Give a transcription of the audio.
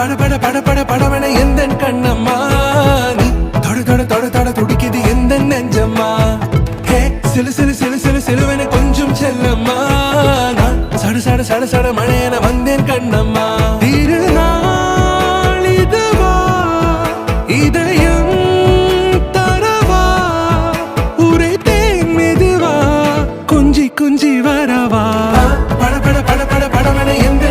பட பட பட பட படவன எந்த கண்ணம்மா நீ தொட தொட தொட தொட துடிக்குது எந்த நெஞ்சம்மா ஹே சிலு சிலு சிலு சிலு சிலுவன கொஞ்சம் செல்லம்மா நான் சட சட சட சட மழையன வந்தேன் கண்ணம்மா திருநாள் இதுவா இதயம் தரவா உரைத்தேன் மெதுவா குஞ்சி குஞ்சி வரவா பட பட பட பட படவன எந்த